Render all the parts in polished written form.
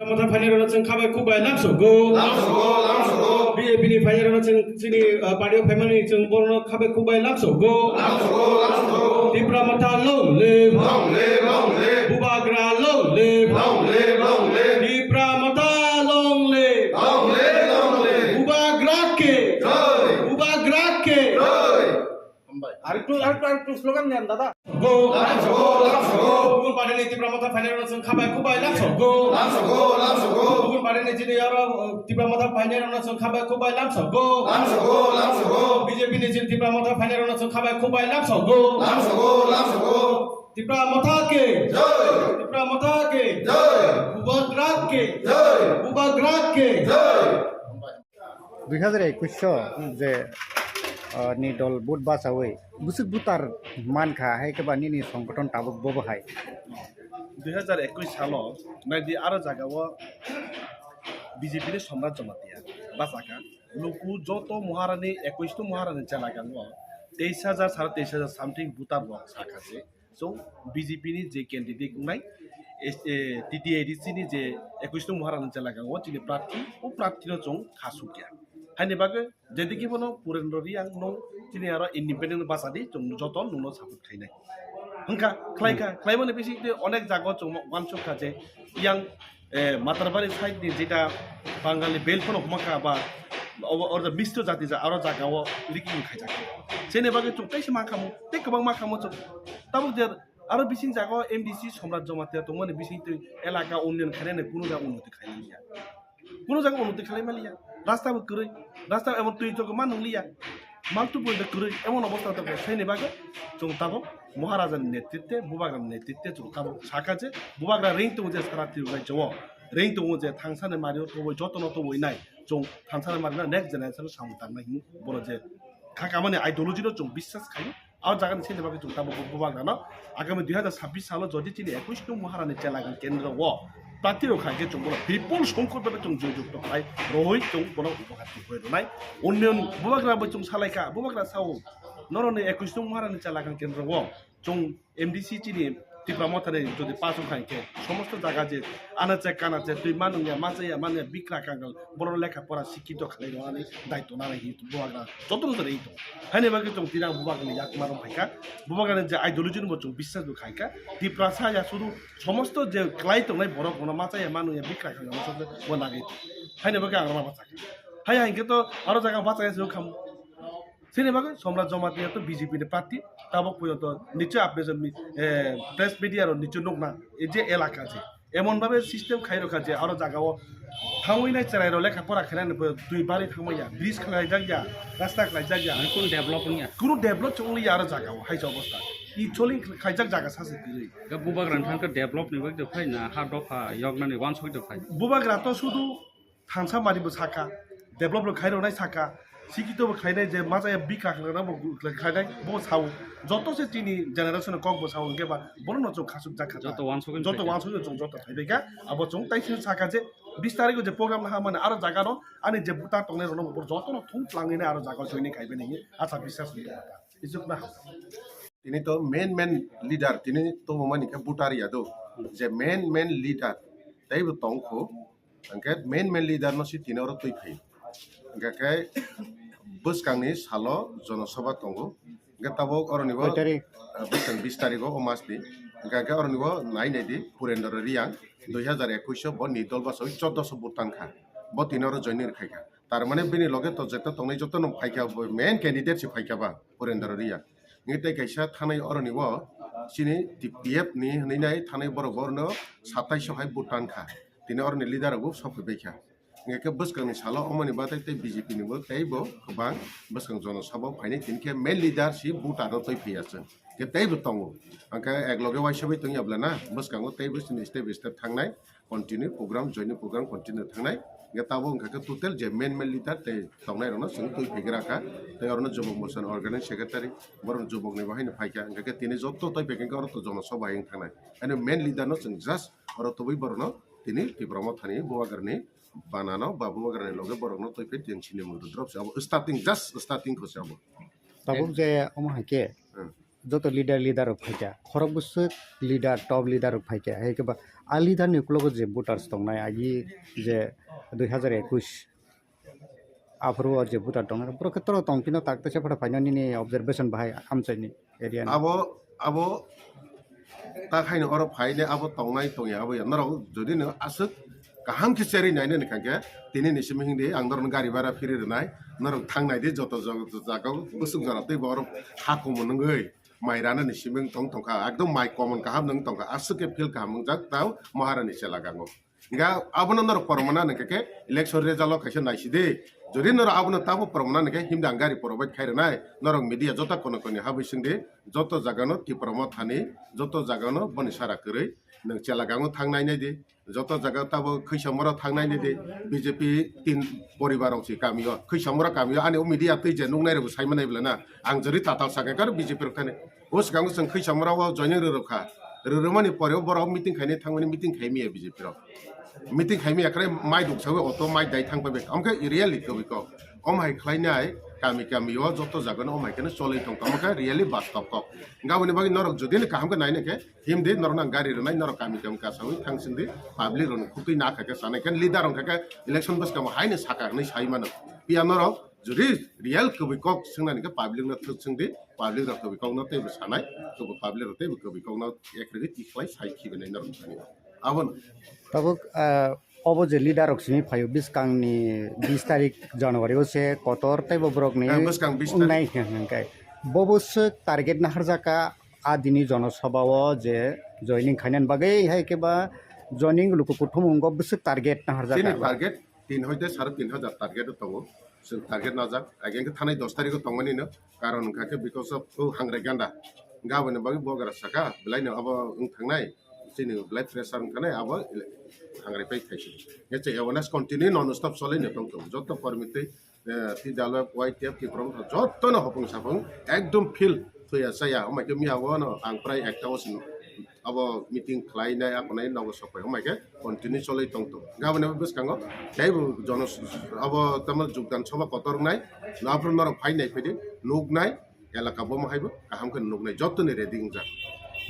Mata Fanero Kabai Kubai Lamsogo, BAP Fanero Sini Padio Family Borno Kabai Kubai Lamsogo, Dipramata long live, Bubagra long live, Dipramata long live, Bubagrake, আরেকটু slogan দেন দাদা Go, Bugun Padani Dipramata Fanero Kabai Kubai Lamsogo, Bugun Padani Dipramata Fanero Kabai Kubai Lamsogo, BJP Dipramata Fanero Kabai Kubai Lamsogo, Dipramata ke, Bubagrake, 2021 যে ni dol bud basawe busuk butar man kha hai ke bani ni সংগঠন তাবক ববহাই 2021 সালত নাইদি আরো জায়গাও বিজেপির সাম্রাজ্য মাতিয়া বাসাকা লোকু যত মহারানী 21 মহারানী চালাগাঙ্গ 23,000 23,000 something বুতার সাকাছে so BJP ni যে candidate নাই টিটিআইডিসি ni যে 21 মহারানী চালাগাঙ্গ যিনি প্রার্থী ও প্রার্থীর চং খাসুকিয়া হাইনে বাগে যেদিকে বনো পুরেন্দ্ররি আং নো যিনি আর ইন্ডিপেন্ডেন্ট বাসাদি চং যত নুনো সাপোর্ট খাইনাই হংকা খাইমানে বেশি অনেক জায়গা ওয়ানসুক আছে ইয়াং মাতারবাড়ি সাইড দিয়ে যেটা বাঙালি বেলফোন হমাকা বা মিষ্ট জাতি যা আরো জায়গাও লিখিং খাইজাকে সেনে বাগে চুক্তাইছে মা খামো তে গোबां মা খামো চুক তাবো যে আরো বিসিং জায়গা এমডিসি সাম্রাজ্য মাতিয়া তো মানে বিসিং তুই এলাকা উন্নয়ন খাইনে কোনো জায়গা উন্নতি খাইলিয়া কোনো জায়গা উন্নতি খাইমালিয়া রাস্তাবো কरै রাস্তা এমন তুই তো মান নলিয়া মালটু বইতে কरै এমন অবস্থা তো সেনে বাগে চুক তাবো মহারাজার নেতৃত্বে বুবাগ্রার নেতৃত্বে তাবো সাকাছে বুবাগ্রা রেং তো যে সারা তিরুগাই জও রেং তো যে থাংসানে মারিও তো যতন তো নাই চং থাংসানে মারিনা নেক্সট জেনারেশন সামতারনাই বড় যে খাকা মানে আইডিওলজির চং বিশ্বাস খাই আর জায়গায় ছেলে বাকি চং তাবো বুবাগ্রা না আগামী 2026 সালে যদি তিনি 21 নং মহারানী চেলাগান কেন্দ্র ও প্রার্থীর খাইকে চং বড় বিপুল সংখ্যক চং জয়যুক্ত খাই রহই চং বড় উপকার হয়ে নাই উন্নয়ন বুবাগ্রা চং সালাইকা বুবাগ্রা সাও নরনে 21 নং মহারানী চেলাগান কেন্দ্র ও চং এমডিসি চিনি টিপ্রামথারে যদি পাঁচও খাইকে সমস্ত জায়গা যে আনাচে কানাচে তুই মানুয়া মাছাইয়া মানে বিক্রা কাঙ্গাল বড় লেখাপড়া শিক্ষিত খালাই রঙানি দায়িত্ব না রাখি বুবাগ্রা যত ধরে এই তো হাইনে বাকি চং তিনা বুবাগানি ইয়াক মারম খাইকা বুবাগানের যে আইডিওলজির মতো বিশ্বাসও খাইকা টিপ্রা সায়া শুধু সমস্ত যে ক্লাই তো নাই বড় কোনো মাছাইয়া মানুয়া বিক্রা কাঙ্গাল মতো বনাগে হাইনে বাকি আগ্রা বাঁচাকে হাই হাইকে তো আরো জায়গা বাঁচাইছে খাম সেনে বাগে সাম্রাজ্য মাতিয়া তো বিজেপি প্রার্থী তাবক পর্যন্ত নিশ্চয় আপনি প্রেস মিডিয়ার নিশ্চয় নোক না এই যে এলাকা আছে এমনভাবে সিস্টেম খাই রখা যে আরো জায়গাও থামাইনাই চেরাই লেখাপড়া খেলাই দুই বাড়ি থামাইয়া ব্রিজ খেলাই যাগিয়া রাস্তা খেলাই যাগিয়া কোনো ডেভেলপ চলিয়া আরো জায়গাও হাইজ অবস্থা ই চলি খাইজাক জায়গা সাসে গিয়ে বুবাগ্রান থানকে ডেভেলপ নিবাক দে ফাই না হাত দফা ইয়গনানি ওয়ান সই দে ফাই বুবাগ্রা তো শুধু থানসা মারিবো সাকা ডেভেলপ খাইরনাই সাকা শিক্ষিত খাইনাই যে মাজায় বিকা খাইনাই বো সাউ যত সে চিনি জেনারেশন কক বো সাউ গেবা বড় নচ খাসুক জাখা যত ওয়ান সই যত চং যত খাইবেগা আবো চং তাইসিন সাকা যে 20 তারিখ যে প্রোগ্রাম না মানে আরো জায়গা ন আনি যে বুতা টংনে রন যত ন থুং প্লাঙ্গিনে আরো জায়গা জইনি খাইবে নি আচ্ছা বিশ্বাস নি ইজুক না তিনি তো মেন লিডার তিনি তো মানিকা বুটারিয়া দো যে মেন লিডার তাইবো তংখো angke main leader no si tinoro tui phai angke buskangni salo jonosabha tongo angke tabok oronibo buskang 20 tarikh o masni angke oronibo nai nei di purendra riang 2021 bo ni dol ba 1400 butan kha bo tinoro joinir khaika tar mane bini loge to jeta tongnai joto no phaika main candidate si phaika ba purendra riang ngite kaisa thanai oronibo sini TPF ni hnai thanai borok borno 2700 hai butan kha তিনি অরনি leader গো সফল বেখা ngeke buskang ni salo omani batai tai BJP ni bo tai bo kobang buskang jono sabo phaini tinke main leader si buta no toi phiasen ke tai bo tongo angka ekloge waisabai tongi ablana buskang o tai bo step thangnai continue program join program continue thangnai nge tabo ngka total je main leader tai tongnai rono sung toi phigra ka tai orno jobok motion organize secretary boron jobok ni bahai phaika ngke tini jotto toi beking oro to jono sabai ing thangnai ane main leader no sung just oro toi borno তিনি টিপ্রামথানি বুবাগ্রানি বানানো বা বুবাগ্রানি লগে বরংনো তৈফে টেনশনে মতো drop যাবো starting just starting খসাবো তাবক যে অমহাকে যত leader ফাইকা খরক বুসুক leader top leader ফাইকা হে কেবা আলিদার নিউক্লগ যে ভোটার্স দंनाय आगि जे 2021 afro je buta dong pro khetro tong kino takte se phata fainani ni observation bahai amchaini area ni abo ta khaino oro phaine abo tongnai tongya abo yanaro jodi no asuk kaham ki seri naine ne kangke tini ni siming de angdor gari bara firi renai narok thangnai de joto jagao busuk jara te bor haku monngoi mairana ni siming tong tongka ekdom mai common kaham nang tongka asuk ke feel kaham jak tau maharani selagango nga abono narok pormana ne keke election result kaise naisi de যদি নর আবনো তাবো প্রমাণ নাকি হিমদাং গাড়ি প্রবাদ খাইরে নাই নরং media যত কোন কোন হাবি সিংদে যত জাগানো টি প্রম থানি যত জাগানো বনি সারা কरै নং চেলাগাङो थांनाय নাই দে যত জায়গা তাবো খৈসামরা থাंनाय নাই দে বিজেপি তিন পরিবারও সি গাमियो খৈসামরা गामियो आने मिडिया तै जे नुंनाय रे साइमानाय ब्लाना आं जरि ताताल सागाकार बिजेपि रखाने ओस गाङो जों खैसामराव जयनिं रखा ररमानि परेव बराव meeting खायने थांमानि meeting खायमिया BJP raw meeting khaimi akre mai duk sawe auto mai dai thang pabe amka really ko biko omai khlainai kami yo joto jagan omai kene solei thong amka really bastop ko ngawni bagi norok jodi ne kaham ka naine ke himde norna gari ronai norok kami ka sawi thang sindi public ron khutui na khake sanai kan leader ron khake election bas kam haine saka nei sai mano pia norok jodi real ko biko singnani ke public na thuk sindi public ro ko biko no te sanai to public ro te ko biko no ekri ti khlai sai khibe nei norok thani abon tabuk obo je leader oksimi phayo biskangni 20 tarik January o se kotor tai bobrok ni biskang 20 nai kai bobos target na harjaka adini jonosabao je joining khainan bagai hai ke ba joining luku kuthum go bis target na harjaka target 3 hoite 3500 target tongo जों target najak again thanai 10 tarik tongmani no karon khake because of hangre ganda gabone bagi bogara saka blaino abo thangnai sini blood pressure kanai abo hangre pai thaisi yache awareness continue non stop solai ne tong joto permite ti dalwa white tape ki prom joto no hopung sapung ekdom feel thuya saya omai ke miawo no ang prai ekta osin abo meeting khlai nai akonai nogo sopai omai ke continue solai tong gabone bus kango daibu jonos abo tamar jugdan soba kotor nai napro nor phai nai pedi nuk nai elaka bo mahaibo kaham ke nuk nai joto ne ready ja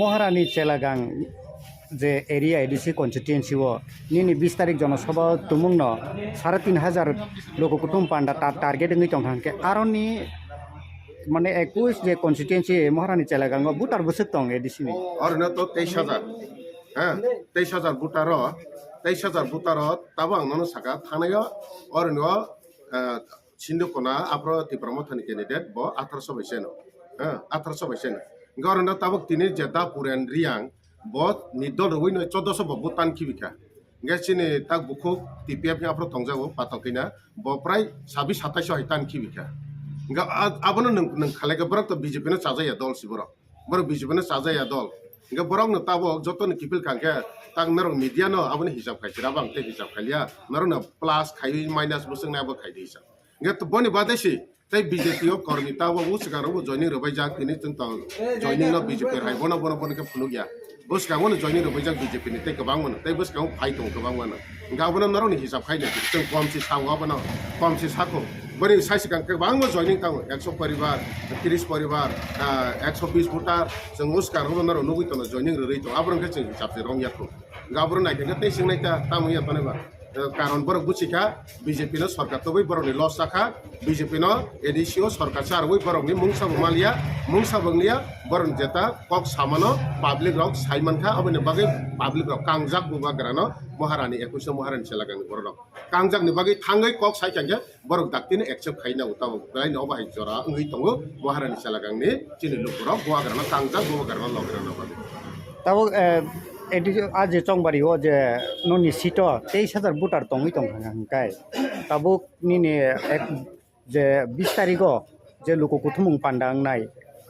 মহারানী চেলাগাং যে area ADC constituency ও নিনি 20 তারিখ জনসভা তুমুংন 3500 লোক কুটুম পান্ডা target নই তংথাংকে আরনি মানে 21 যে constituency মহারানী চেলাগাং বুটার বসক তং ADC নি অরনা তো 23000 হ্যাঁ 23000 বুটার তাবো আংনো সাকা থানায় অরনো সিন্ধুকোনা আপ্র ত্রিপ্রমথনি ক্যান্ডিডেট ব 1800 বাইসেন হ্যাঁ 1800 বাইসেন গরনা তাবক তিনি জেদা পুরেন Reang bot ni dol roi no 1400 bo butan kibika ngesini tak buku TPF nya apro tongjago patokina bo prai 26 27 hitan kibika nga abono nang khalega borak to BJP na sajaya dol siboro bor BJP na sajaya dol nga borok no tabo joto ni kipil kangke tak narong media no aboni hisab khaisira bang te hisab khalia narong na plus khai minus busung na bo khai disa nga to boni badesi tai BJP o kormi tabo usgaro bo joining robai jak tini tento joining no BJP rai bono ke phunugya bos kang wono joining robai jak BJP ni te kabang wono tai bos kang phai tong kabang wono gabona narong ni hisab khai de teng kom si sawa bono kom si sako bari saisi kang kabang mo joining tang 100 paribar 30 paribar 120 votar jeng uskar hono narong nugui tono joining rei to abrong ke jeng hisab se rong yakko gabona nai ke te singnai ta tamu ya taneba কারণ বড় বুঝিকা BJP no সরকার তো বই বড়নি loss রাখা BJP no এডিসিও সরকার চার বই বড়নি মুংসা বমালিয়া মুংসা বংলিয়া বরন জেতা cock সামানো public rock সাইমানখা অবনে বাগে public rock কাংজাক বুবা গ্রানো মহারানী 21 মহারানী সেলাগানি বড় রক কাংজাক নি বাগে থাঙ্গৈ কক সাইকাঙ্গে বড় দাক্তিনে একসেপ্ট খাইনা উতাও গাই ন বাহাই জরা ওই তঙ্গ মহারানী সেলাগানি চিনি লুকুরক বুয়া গ্রানো কাংজাক বুবা গ্রানো লগরানো বাগে তাও এটি আজ চংবারি ও যে ননি সিট 23000 বুটার তংই তংখাঙ্কাই তাবুক নিনি এক যে 20 তারিখ যে লোক কুথুমুং পান্ডাং নাই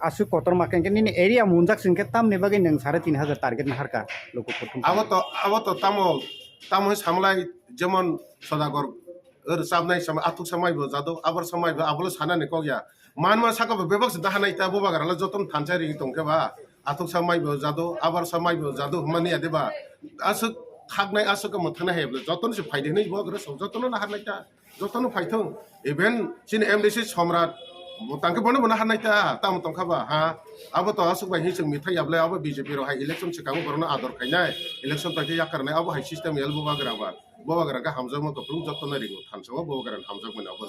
আসু কতর মাকেনকে নিনি এরিয়া মুনজাক সিনকে তামনি বাগে নং 3500 টার্গেট নাহারকা লোক কুথুম আবতো তামো সামলাই যেমন সদাগর ওর সামনাই সাম আতুক সামাইবো জাদো আবার সামাইবো আবলো সানানে কগিয়া মানমা সাকা বেবাক্স দাহানাই তা boba garala joton thanchari tongkeba atuk samaybo jado abar samaybo jado mani adeba asuk khagnai asuk mo thana heble joton se phaide nei bo gre joton na harnai ta joton phaithong even sin MDC সম্রাট tangke bono bono hanai ta tam tong khaba ha abo to asuk bai hisung mithai able abo BJP ro hai election sikang borno ador khainai election ta ke yakarnai abo hai system yel bo bagra ga hamjak mo ko prung jotto na ringo thansama bo bagra hamjak mo abo